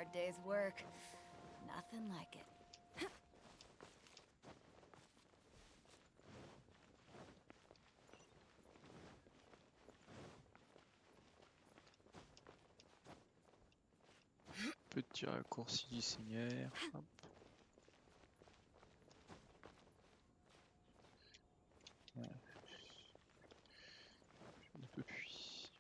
hard day's work. Nothing like it. Petit raccourci du seigneur. Hop. Ouais. Je ne peux plus.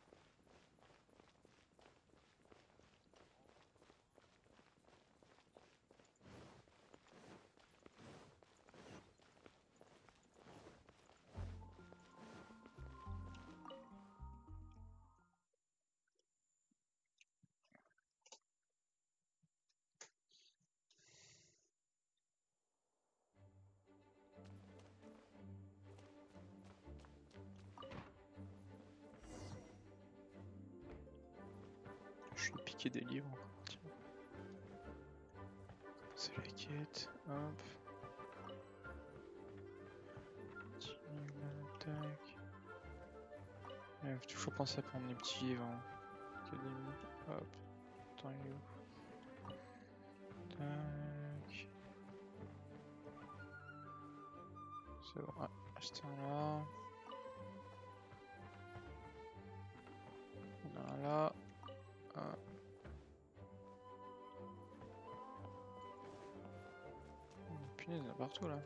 Je vais piquer des livres encore. Tiens. C'est la quête. Hop. Tac. Il faut toujours penser à prendre les petits livres. Hein. Hop. Attends, il est où? Tac. C'est bon. Ah, acheter un là. On a un là. Ah. Punaise, il y en a partout là.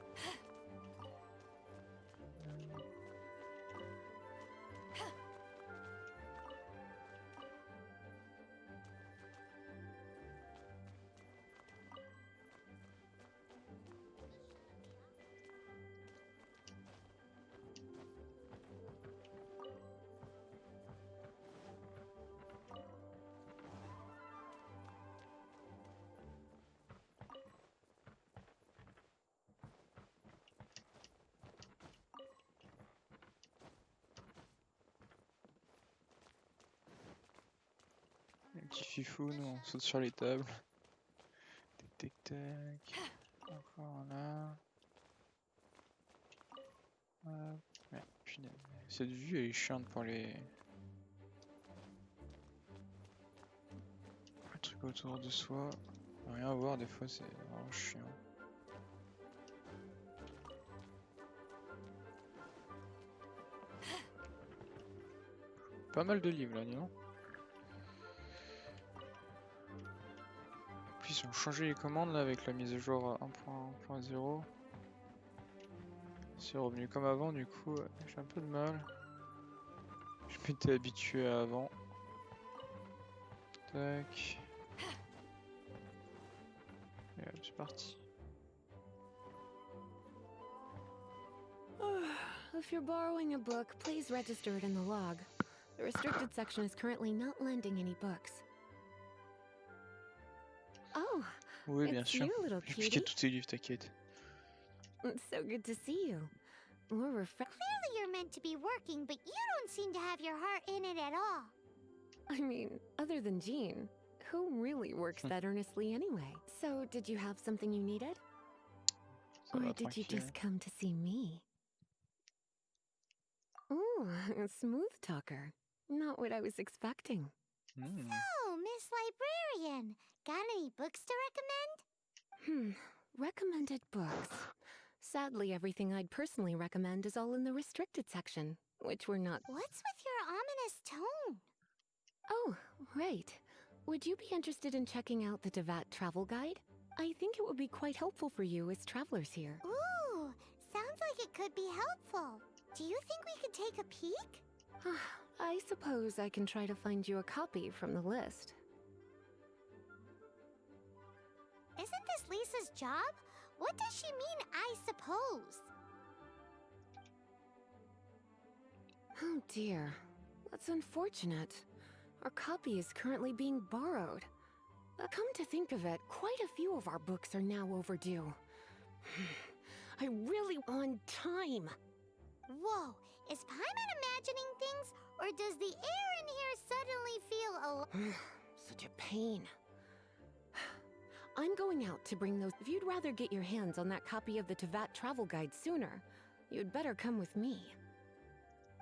Un petit fifou, nous on saute sur les tables. Tac tac tac. Encore là. Hop. Ouais, punaise. Cette vue elle est chiante pour les trucs autour de soi. Rien voir des fois c'est vraiment chiant. Pas mal de livres là, dis donc. Puis ils ont changé les commandes là avec la mise à jour 1.0. C'est revenu comme avant, du coup j'ai un peu de mal. Je m'étais habitué à avant. Tac. Et hop, c'est parti. If you're borrowing a book, please register it in the log. The restricted section is currently not lending any books. Oh, Oui, bien it's sûr. you, little J'ai piqué cutie. tous tes livres, t'inquiète. It's so good to see you. We're Clearly you're meant to be working, but you don't seem to have your heart in it at all. I mean, other than Jean, who really works that earnestly anyway? So, did you have something you needed? Ça va, Or did you tranquille. just come to see me? Ooh, a smooth talker. Not what I was expecting. Oh, Miss Librarian, got any books to recommend? Recommended books. Sadly, everything I'd personally recommend is all in the restricted section, which we're not. What's with your ominous tone? Oh, right. Would you be interested in checking out the Devat travel guide? I think it would be quite helpful for you as travelers here. Ooh, sounds like it could be helpful. Do you think we could take a peek? I suppose I can try to find you a copy from the list. Isn't this Lisa's job? What does she mean, I suppose? Oh dear, that's unfortunate. Our copy is currently being borrowed. Come to think of it, quite a few of our books are now overdue. I really want time. Whoa, is Paimon imagining things, or does the air in here suddenly feel alive? Such a pain. I'm going out to bring those. If you'd rather get your hands on that copy of the Tevat travel guide sooner, you'd better come with me.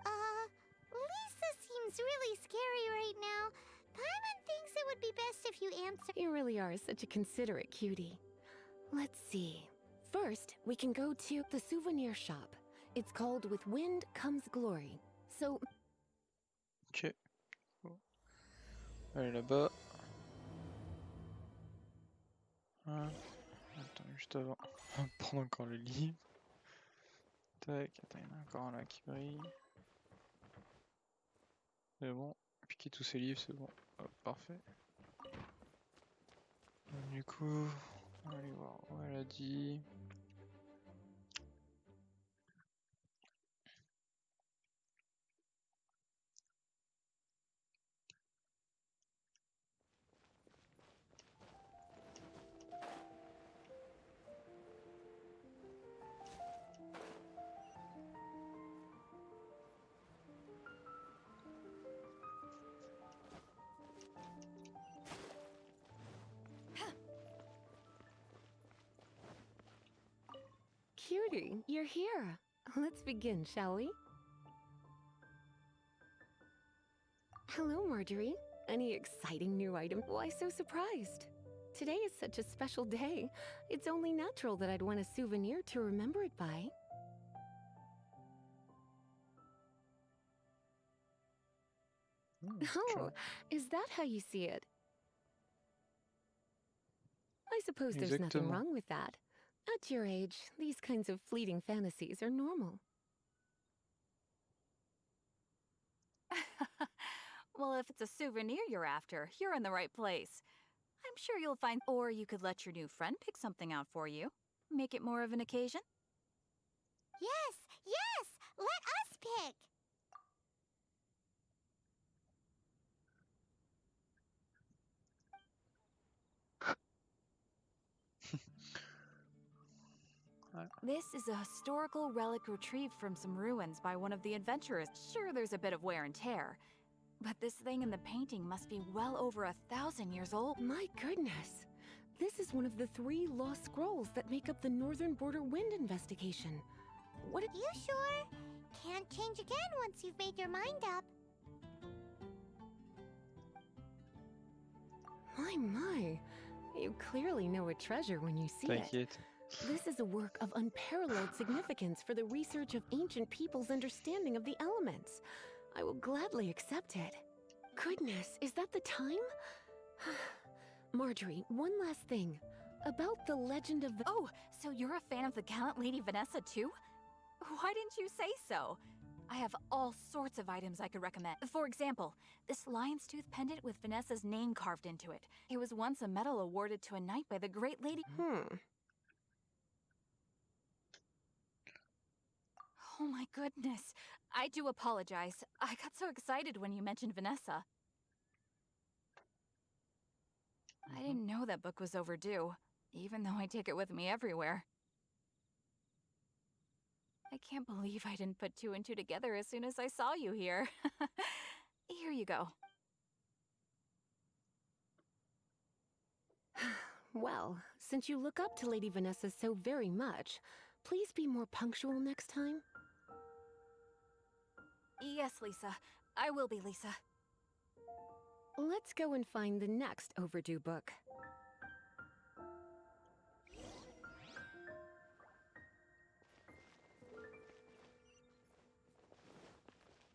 Lisa seems really scary right now. Paimon thinks it would be best if you answer. You really are such a considerate cutie. Let's see. First, we can go to the souvenir shop. It's called With Wind Comes Glory. So... Ok. Bon. Allez là-bas. Hein. Attends, juste avant. On va prendre encore le livre. Tac, attends, il y en a encore un là qui brille. C'est bon. Piquer tous ces livres, c'est bon. Hop, parfait. Donc, du coup, on va aller voir où elle a dit. Cutie, you're here. Let's begin, shall we? Hello, Marjorie. Any exciting new item? Why so surprised? Today is such a special day. It's only natural that I'd want a souvenir to remember it by. Oh, is that how you see it? I suppose there's nothing Exactement. wrong with that. At your age, these kinds of fleeting fantasies are normal. Well, if it's a souvenir you're after, you're in the right place. I'm sure you'll find... Or you could let your new friend pick something out for you. Make it more of an occasion. Yes, yes! Let us pick! This is a historical relic retrieved from some ruins by one of the adventurers. Sure, there's a bit of wear and tear, but this thing in the painting must be well over 1,000 years old. My goodness! This is one of the 3 lost scrolls that make up the Northern Border Wind investigation. What You sure? Can't change again once you've made your mind up. My. You clearly know a treasure when you see it. T'inquiète. This is a work of unparalleled significance for the research of ancient people's understanding of the elements. I will gladly accept it. Goodness, is that the time? Marjorie, one last thing. About the legend of... Oh, so you're a fan of the gallant Lady Vanessa too? Why didn't you say so? I have all sorts of items I could recommend. For example, this lion's tooth pendant with Vanessa's name carved into it. It was once a medal awarded to a knight by the great lady... Oh my goodness. I do apologize. I got so excited when you mentioned Vanessa. I didn't know that book was overdue, even though I take it with me everywhere. I can't believe I didn't put 2 and 2 together as soon as I saw you here. Here you go. Well, since you look up to Lady Vanessa so very much, please be more punctual next time. Yes, Lisa. I will be, Lisa. Let's go and find the next overdue book.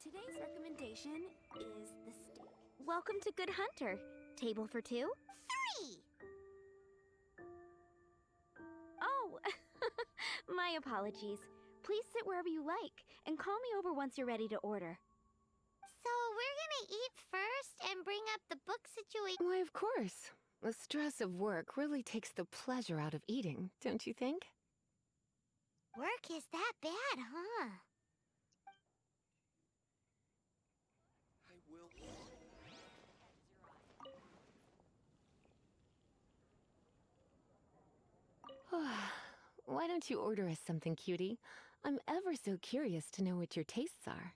Today's recommendation is the steak. Welcome to Good Hunter. Table for 2? 3! Oh, my apologies. Please sit wherever you like, and call me over once you're ready to order. So we're gonna eat first and bring up the book situation. Why, of course. The stress of work really takes the pleasure out of eating, don't you think? Work is that bad, huh? Why don't you order us something, cutie? I'm ever so curious to know what your tastes are.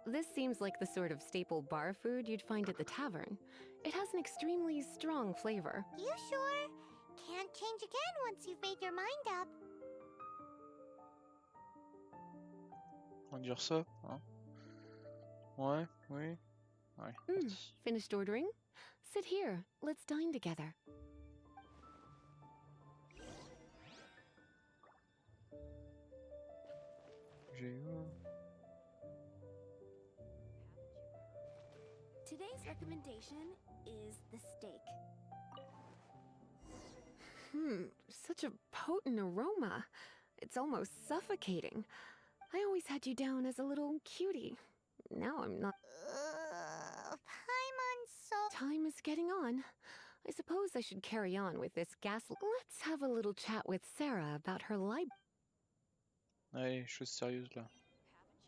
This seems like the sort of staple bar food you'd find at the tavern. It has an extremely strong flavor. You sure? Can't change again once you've made your mind up. On va dire ça, hein. Ouais, oui. Ouais, parti. Finished ordering? Sit here. Let's dine together. J'ai eu... Today's recommendation is the steak. Such a potent aroma. It's almost suffocating. I always had you down as a little cutie. Now I'm not. Paimon's so... Time is getting on. I suppose I should carry on with this gas. Let's have a little chat with Sarah about her library. Allez, chose sérieuse là.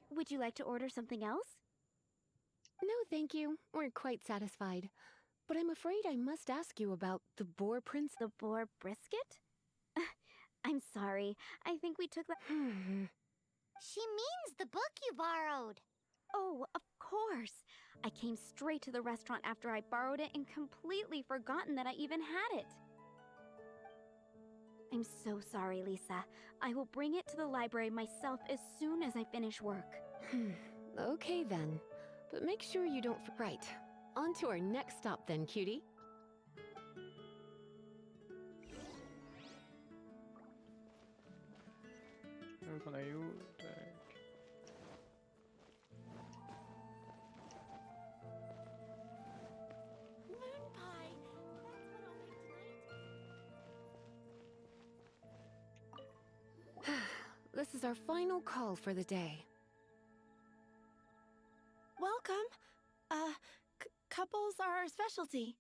Would you like to order something else? No, thank you. We're quite satisfied. But I'm afraid I must ask you about the boar prince. The boar brisket? I'm sorry. I think we took the... She means the book you borrowed. Oh, of course. I came straight to the restaurant after I borrowed it and completely forgotten that I even had it. I'm so sorry, Lisa. I will bring it to the library myself as soon as I finish work. Okay then. But make sure you don't... Right. On to our next stop then, cutie. Donc on a eu où? Tac. Moon pie. That's what I'll make tonight. This is our final call for the day. Welcome. Couples are our specialty.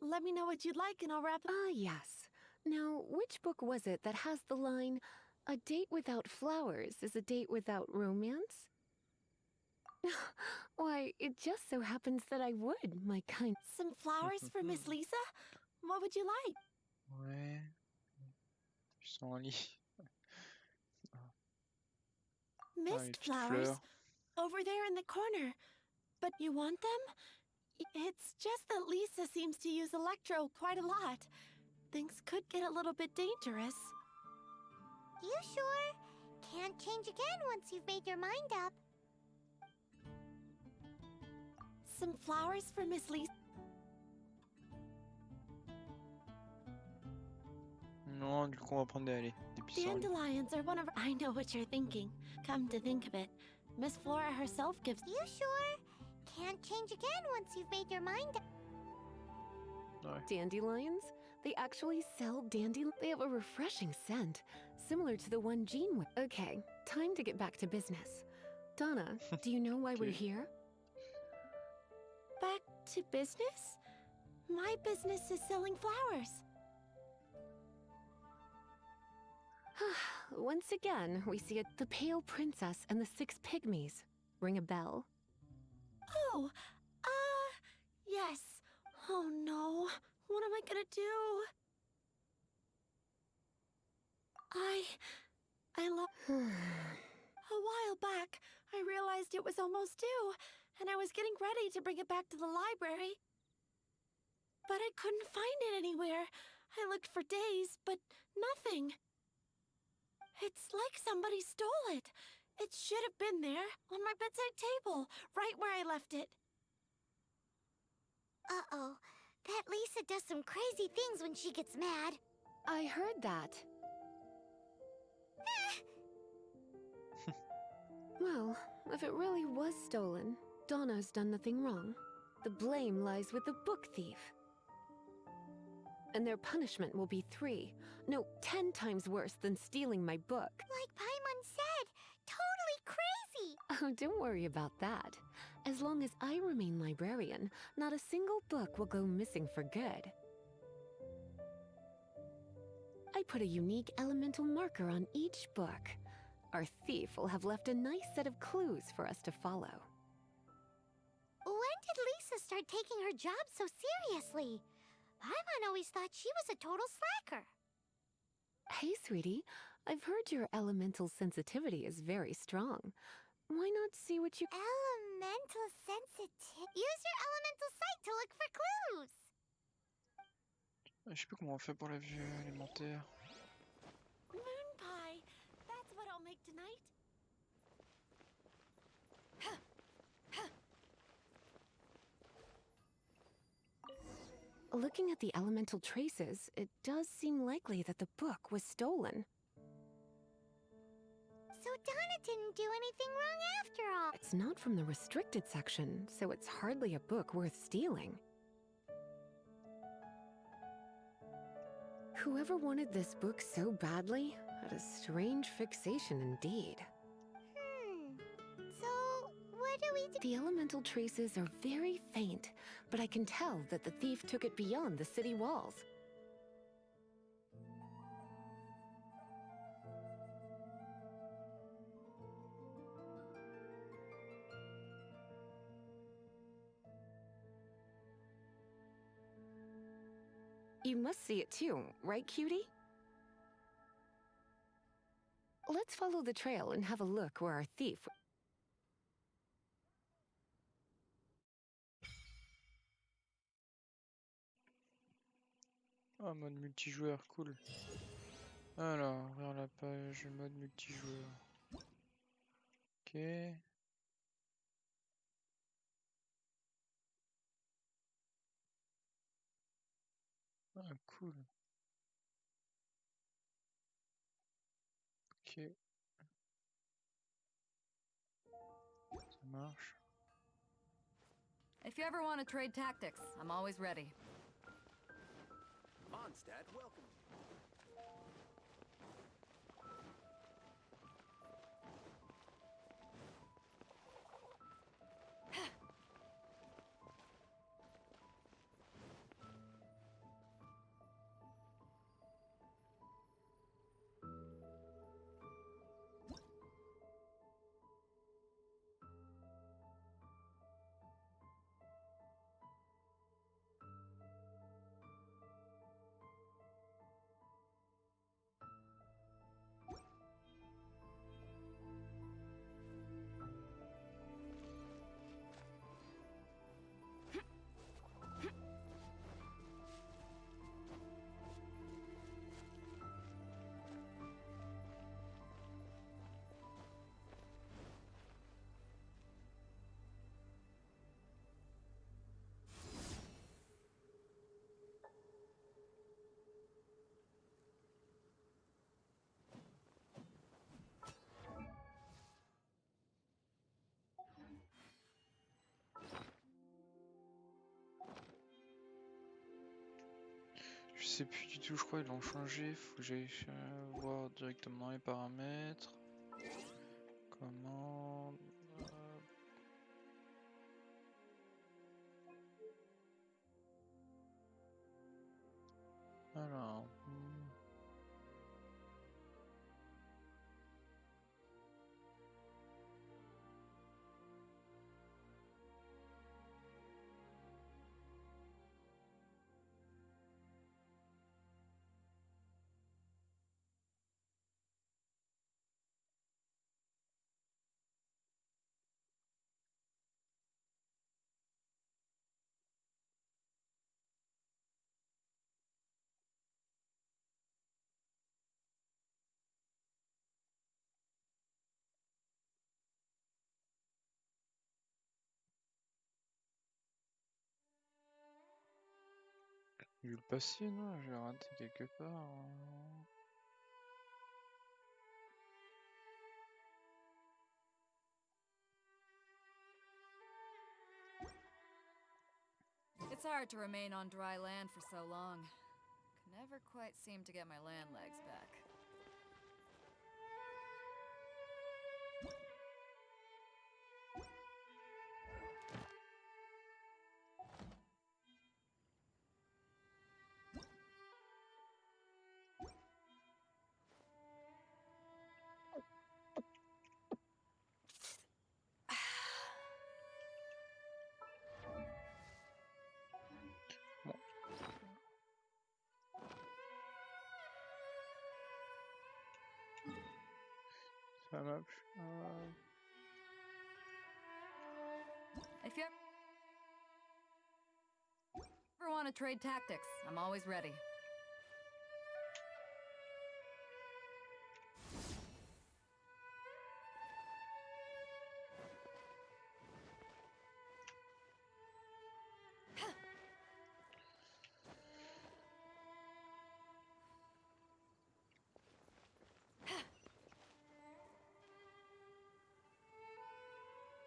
Let me know what you'd like and I'll wrap it. Ah, yes. Now, which book was it that has the line, "A date without flowers is a date without romance"? Why, it just so happens that I would, my kind... Some flowers for Miss Lisa? What would you like? Ouais. Ils sont en lit. les Mist petites flowers. fleurs. Over there in the corner. But you want them? It's just that Lisa seems to use electro quite a lot. Things could get a little bit dangerous. You sure? Can't change again once you've made your mind up. Some flowers for Miss Lisa. Non, du coup on va prendre des pissenlits. Dandelions are one of... I know what you're thinking. Come to think of it, Miss Flora herself gives... You sure? Can't change again once you've made your mind up. Ouais. Dandelions? They actually sell dandelions? They have a refreshing scent, similar to the one Jean would... Okay, time to get back to business. Donna, do you know why we're Okay. here? Back to business? My business is selling flowers. Once again, we see the Pale Princess and the Six Pygmies. Ring a bell? Oh, yes. Oh no, what am I gonna do? I love... A while back, I realized it was almost due, and I was getting ready to bring it back to the library. But I couldn't find it anywhere. I looked for days, but nothing. It's like somebody stole it. It should have been there, on my bedside table, right where I left it. Uh-oh. That Lisa does some crazy things when she gets mad. I heard that. Well, if it really was stolen, Donna's done nothing wrong. The blame lies with the book thief. And their punishment will be 10 times worse than stealing my book. Like Paimon said, totally crazy. Oh, don't worry about that. As long as I remain librarian, not a single book will go missing for good. I put a unique elemental marker on each book. Our thief will have left a nice set of clues for us to follow. When did Lisa start taking her job so seriously? Paimon always thought she was a total slacker. Hey, sweetie, I've heard your elemental sensitivity is very strong. Why not see what you... Elemental sensitive. Use your elemental sight to look for clues. Je sais plus comment on fait pour la vue élémentaire. Moon pie. That's what I'll make tonight. Looking at the elemental traces, it does seem likely that the book was stolen. So Donna didn't do anything wrong after all. It's not from the restricted section, so it's hardly a book worth stealing. Whoever wanted this book so badly had a strange fixation indeed. So, what do we do? The elemental traces are very faint, but I can tell that the thief took it beyond the city walls. You must see it too, right, cutie? Let's follow the trail and have a look where our thief... Ah, mode multijoueur, cool. Alors, ouvrir la page mode multijoueur. Ok. Ah, cool. Ok. Ça marche. If you ever want to trade tactics, I'm always ready. Mondstadt, welcome. Je sais plus du tout, je crois qu'ils l'ont changé. Faut que j'aille voir directement les paramètres. Commande. Alors. J'ai vu le passer, non? J'ai raté quelque part. It's hard to remain on dry land for so long. Can never quite seem to get my land legs back. Bon. Ça marche. If you ever want to trade tactics, I'm always ready.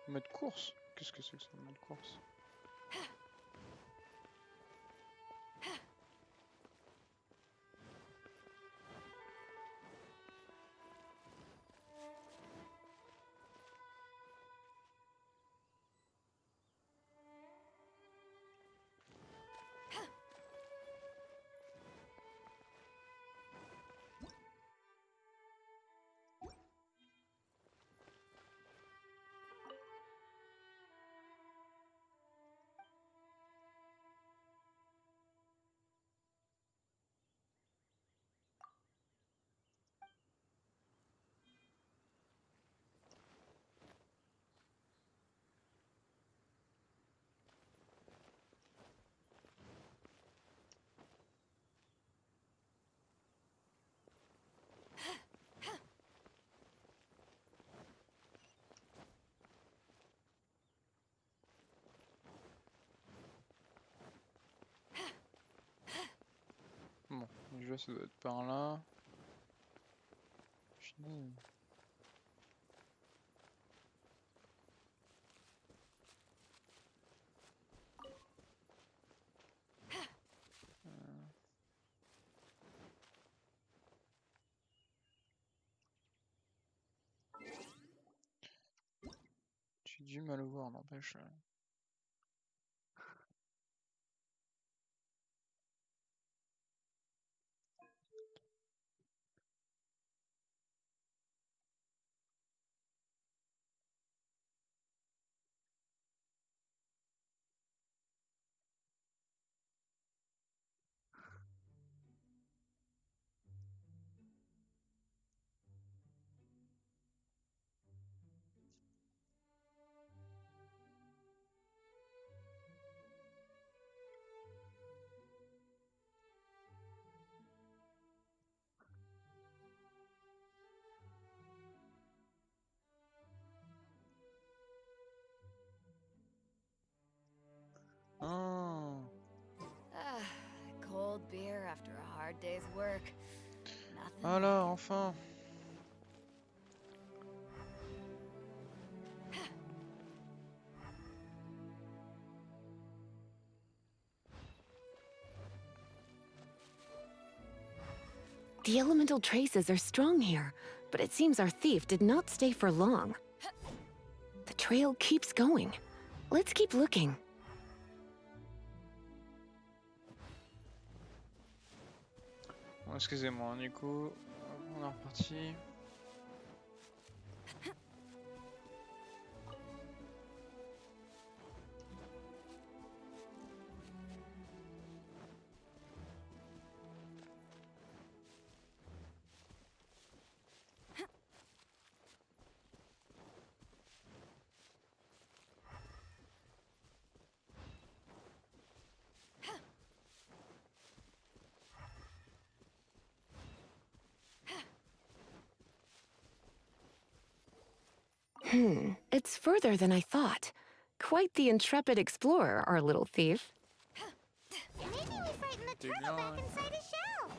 Mode course? Qu'est-ce que c'est que ça, mode course? Bon, déjà ça doit être par là. Fini. J'ai du mal à voir, n'empêche. Ah, Cold beer after a hard day's work. Nothing voilà, like it. enfin. The elemental traces are strong here, but it seems our thief did not stay for long. The trail keeps going. Let's keep looking. Bon, excusez-moi, du coup, on est reparti. It's further than I thought. Quite the intrepid explorer, our little thief. Maybe we frighten the T'es turtle back bien, inside his shell.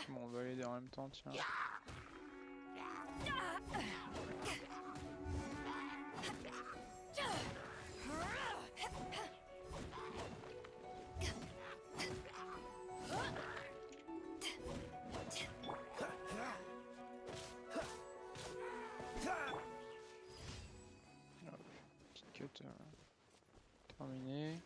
Bon, on va l'aider en même temps, tiens. Hop, petite quête terminée.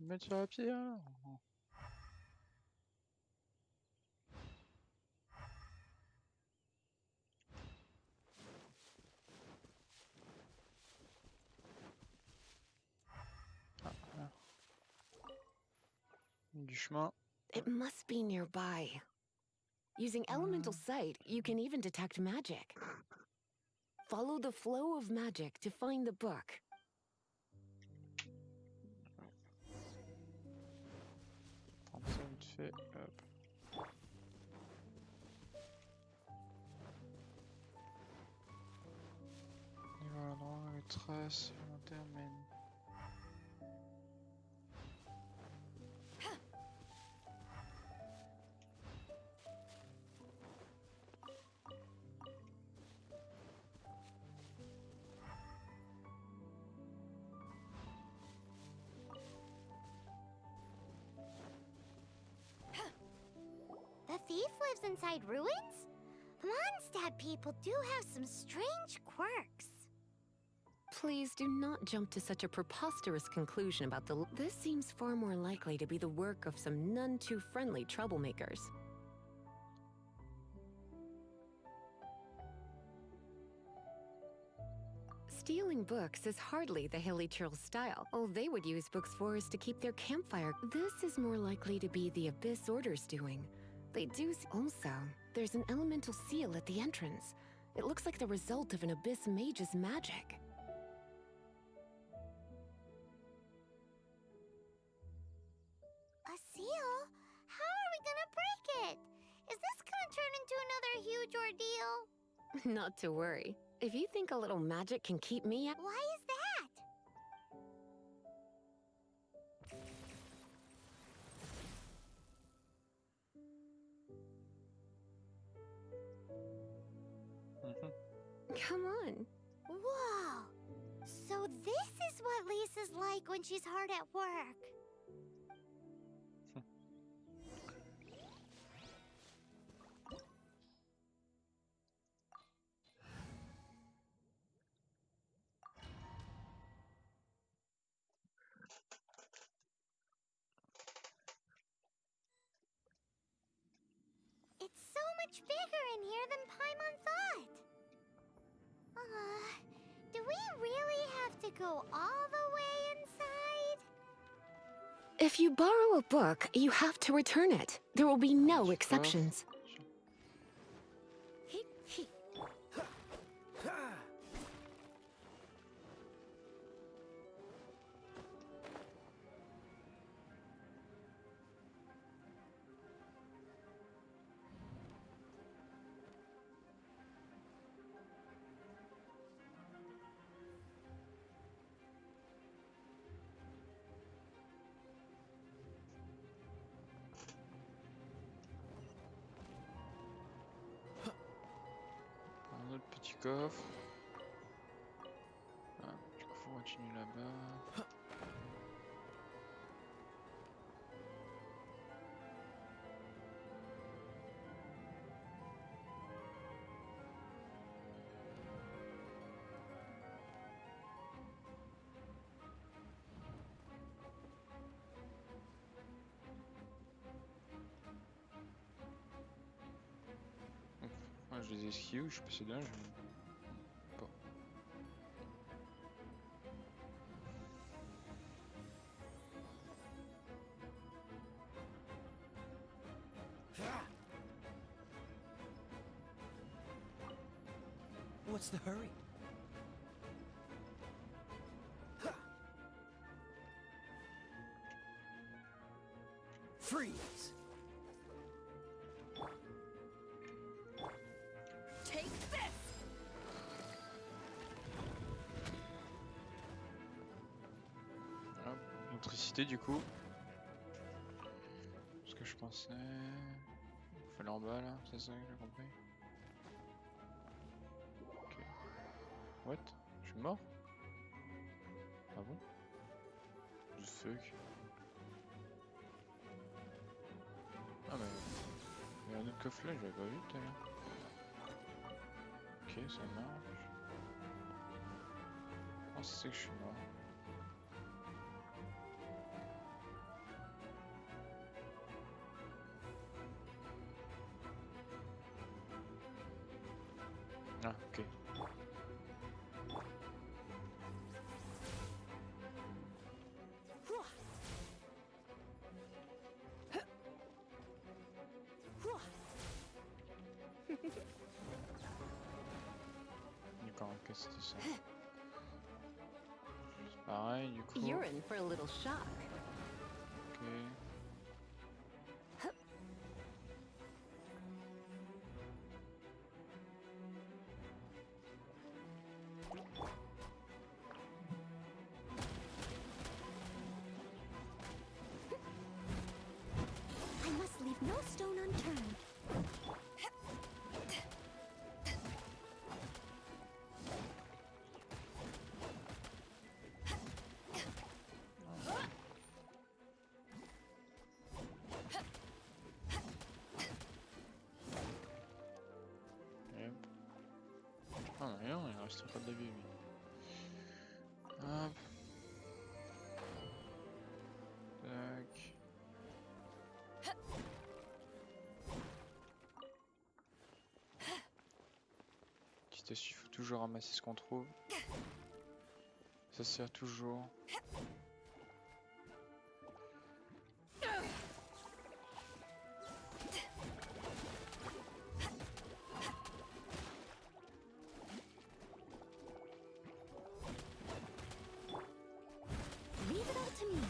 mettre sur la pierre. Ah, voilà. Du chemin. It must be nearby. Using elemental sight, you can even detect magic. Follow the flow of magic to find the book. Prends ça vite fait. Hop. Et voilà, l'endroit où les traces supplémentaires mènent. The thief lives inside ruins? Mondstadt people do have some strange quirks. Please do not jump to such a preposterous conclusion about the... This seems far more likely to be the work of some none too friendly troublemakers. Stealing books is hardly the Hilly Churl's style. All they would use books for is to keep their campfire. This is more likely to be the Abyss Order's doing. They do... Also, there's an elemental seal at the entrance. It looks like the result of an Abyss mage's magic. A seal? How are we gonna break it? Is this gonna turn into another huge ordeal? Not to worry. If you think a little magic can keep me out... Why is that? Come on. Whoa! So this is what Lisa's like when she's hard at work. It's so much bigger in here than Paimon thought. Do we really have to go all the way inside? If you borrow a book, you have to return it. There will be no exceptions. Un autre petit coffre. Ah, du coup, faut continuer là-bas. Moi, je les esquive, je suis passé là, je... Pas. What's the hurry? Freeze! Take this! Voilà, l'électricité du coup. Ce que je pensais. Il fallait en bas là, c'est ça que j'ai compris. Ok. What? Je suis mort? Ah bon? The fuck? Ah mais... Il y a un autre coffre là, je l'avais pas vu tout à l'heure. Ok, ça marche. Comment c'est que je suis mort? Ah, ok. D'accord, ok, c'était ça. C'est pareil, du coup. You're in for a little shock. Ok. I must leave no stone unturned. Yep. Ah non, rien, il reste pas de la vie, lui. Hop. Tac. Petit astuce, il faut toujours ramasser ce qu'on trouve. Ça sert toujours. Leave it all to me.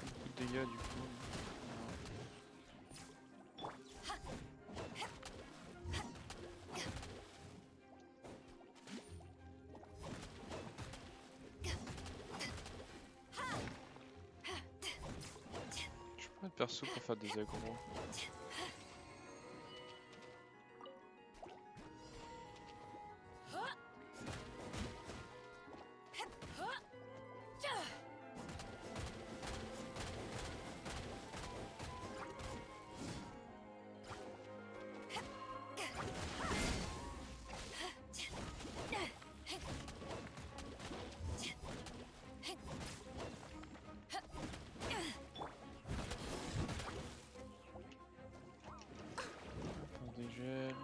Beaucoup de dégâts, du coup. Je peux pas de perso pour faire des agros. On dégèle.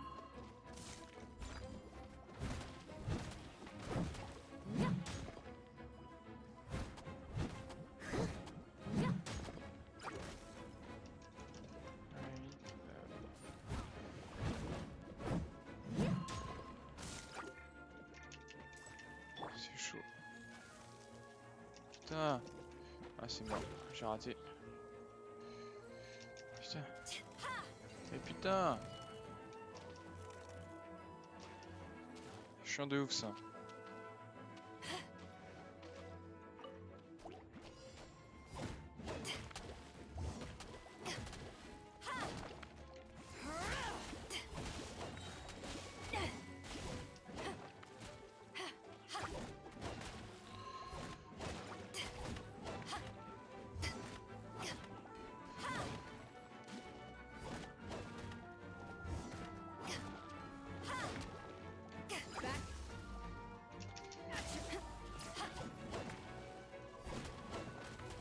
C'est chaud. Putain. Ah c'est mort, j'ai raté. Putain. Mais putain. Chiant de ouf ça.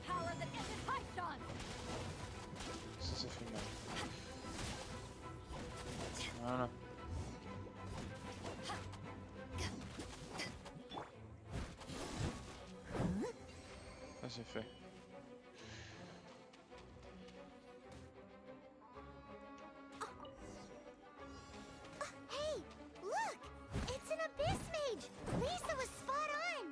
Power that ended Python! Ça fait mal. Voilà. Ça c'est fait. Hey, look! It's an abyss mage! Lisa was spot on!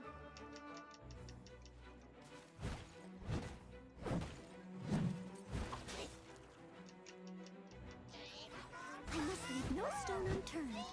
I must leave no stone unturned.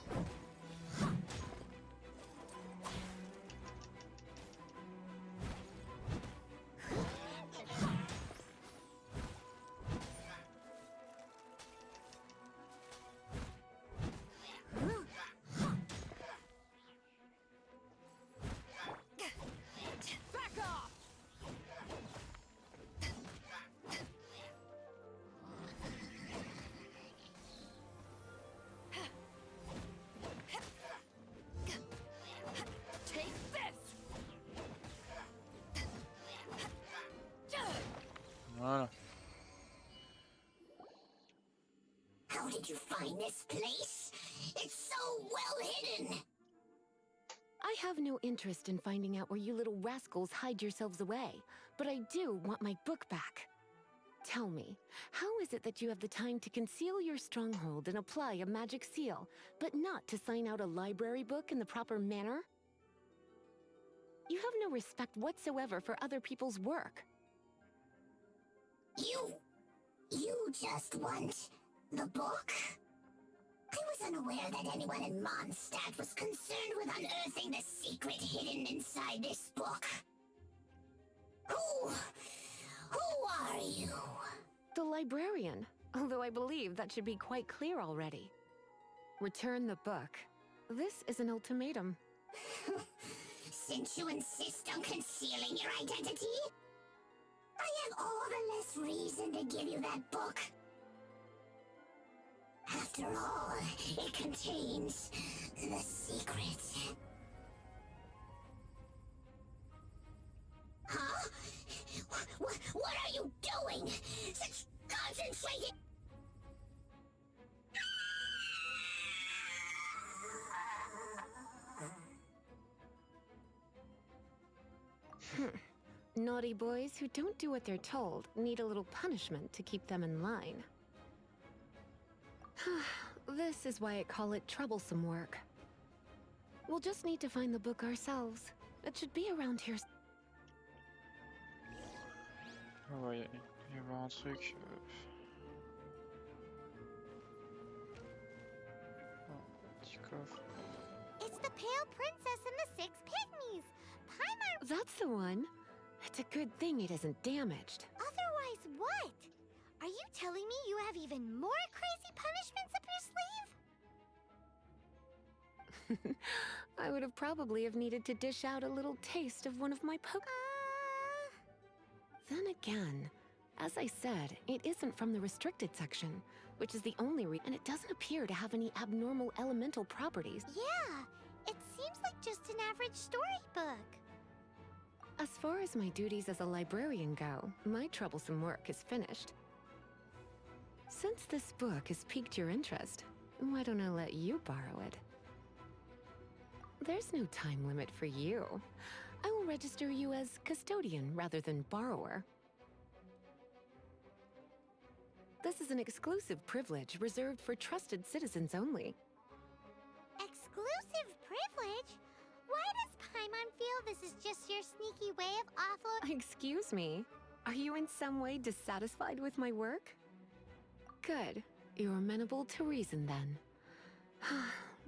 did you find this place? It's so well hidden. I have no interest in finding out where you little rascals hide yourselves away, but I do want my book back. Tell me, how is it that you have the time to conceal your stronghold and apply a magic seal, but not to sign out a library book in the proper manner? You have no respect whatsoever for other people's work. You just want the book? I was unaware that anyone in Mondstadt was concerned with unearthing the secret hidden inside this book. Who are you? The librarian, although I believe that should be quite clear already. Return the book. This is an ultimatum. Since you insist on concealing your identity, I have all the less reason to give you that book. After all, it contains the secret. Huh? What are you doing? Such concentrated... Naughty boys who don't do what they're told need a little punishment to keep them in line. This is why I call it troublesome work. We'll just need to find the book ourselves. It should be around here. Ah ouais, il va y avoir un truc. Oh, petit coffre. It's the Pale Princess and the Six Pygmies. Paimon... That's the one. It's a good thing it isn't damaged. Otherwise what? Are you telling me you have even more crazy punishments up your sleeve? I would have probably needed to dish out a little taste of one of my Then again, as I said, it isn't from the restricted section, which is the only and it doesn't appear to have any abnormal elemental properties. Yeah, it seems like just an average storybook. As far as my duties as a librarian go, my troublesome work is finished. Since this book has piqued your interest, why don't I let you borrow it? There's no time limit for you. I will register you as custodian rather than borrower. This is an exclusive privilege reserved for trusted citizens only. Exclusive privilege? Why does Paimon feel this is just your sneaky way of offloading? Excuse me, are you in some way dissatisfied with my work? Good. You're amenable to reason then.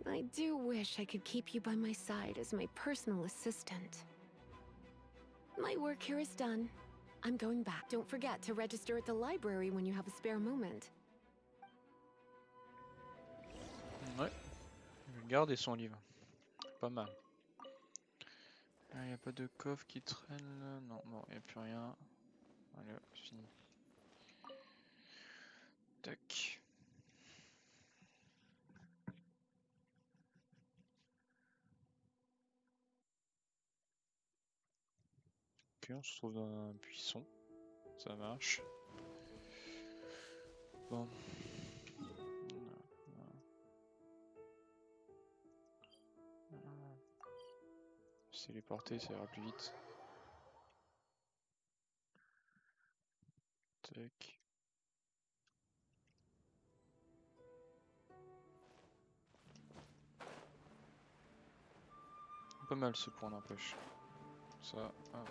I do wish I could keep you by my side as my personal assistant. My work here is done. I'm going back. Don't forget to register at the library when you have a spare moment. Ouais. Je vais garder son livre. Pas mal. Il n'y a pas de coffre qui traîne. Non, bon, il n'y a plus rien. Allez, fini. Tac. Ok, on se trouve dans un buisson. Ça marche. Bon. Se téléporter, ça ira plus vite. Tac. Pas mal ce point n'empêche. Ça. Ah.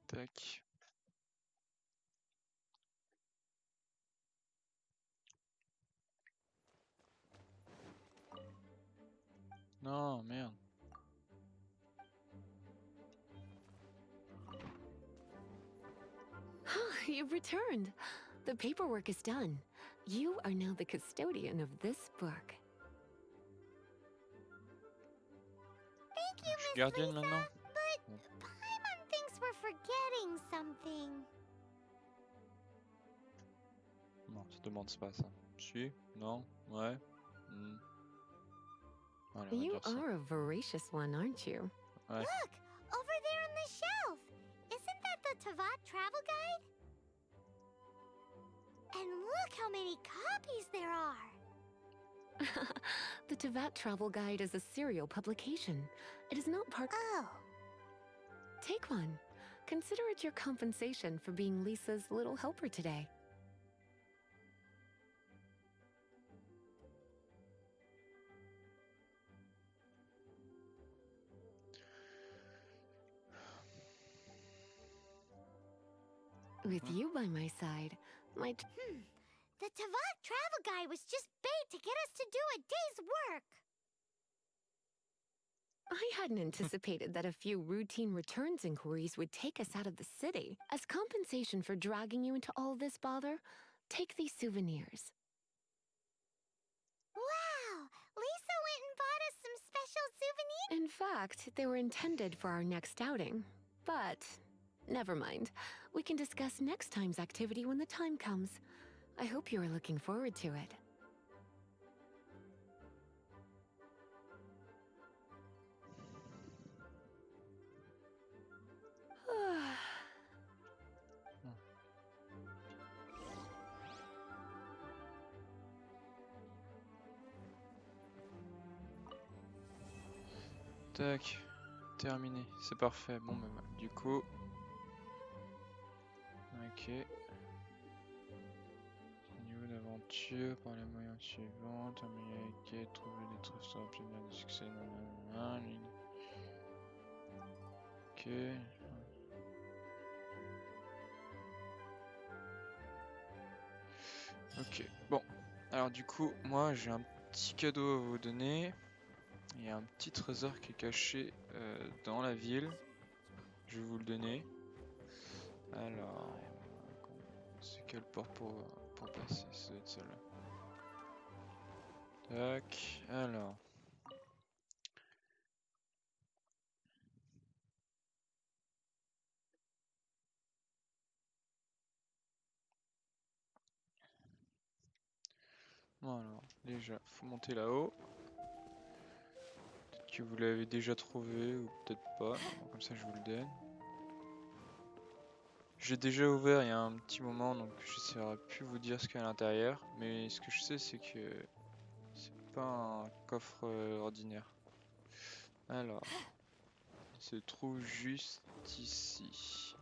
Tac. Non, merde. You've returned. The paperwork is done. You are now the custodian of this book. Thank you, Je suis Miss gardienne Lisa, maintenant. but Paimon thinks we're forgetting something. Non, ça demande pas ça. Si? Non? Ouais? Allez, on va You dire ça. are a voracious one, aren't you? Ouais. Look, over the shelf. Isn't that the Tavat travel guide? And look how many copies there are. The Tavat Travel Guide is a serial publication. It is not part. Oh. Take one. Consider it your compensation for being Lisa's little helper today. With you by my side, my... The Tavat travel guide was just bait to get us to do a day's work. I hadn't anticipated that a few routine returns inquiries would take us out of the city. As compensation for dragging you into all this bother, take these souvenirs. Wow! Lisa went and bought us some special souvenirs. In fact, they were intended for our next outing. But, never mind. We can discuss next time's activity when the time comes. I hope you are looking forward to it. Tac, terminé, c'est parfait. Bon, bah, du coup, ok. Niveau d'aventure par les moyens suivants, terminer la quête, trouver des trésors, obtenir des succès. Ok. Ok, bon. Alors du coup, moi j'ai un petit cadeau à vous donner. Il y a un petit trésor qui est caché dans la ville. Je vais vous le donner. Alors, c'est quelle porte pour passer? Ça doit être celle-là. Tac, alors. Bon alors, déjà, faut monter là-haut. Peut-être que vous l'avez déjà trouvé ou peut-être pas. Bon, comme ça, je vous le donne. J'ai déjà ouvert il y a un petit moment, donc je ne saurais plus vous dire ce qu'il y a à l'intérieur. Mais ce que je sais, c'est que c'est pas un coffre ordinaire. Alors, il se trouve juste ici.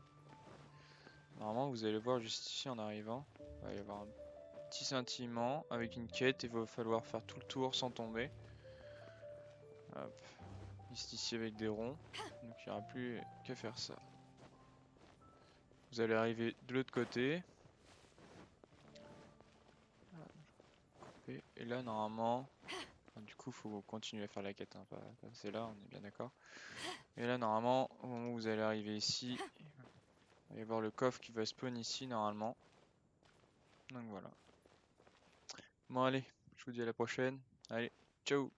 Normalement, vous allez voir juste ici en arrivant. Il va y avoir un petit scintillement avec une quête et il va falloir faire tout le tour sans tomber. Hop. Ici avec des ronds. Donc il n'y aura plus qu'à faire ça. Vous allez arriver de l'autre côté. Et là, normalement... Du coup, il faut continuer à faire la quête, hein, pas passer là, on est bien d'accord. Et là, normalement, au moment où vous allez arriver ici, il va y avoir le coffre qui va spawn ici, normalement. Donc voilà. Bon, allez, je vous dis à la prochaine. Allez, ciao!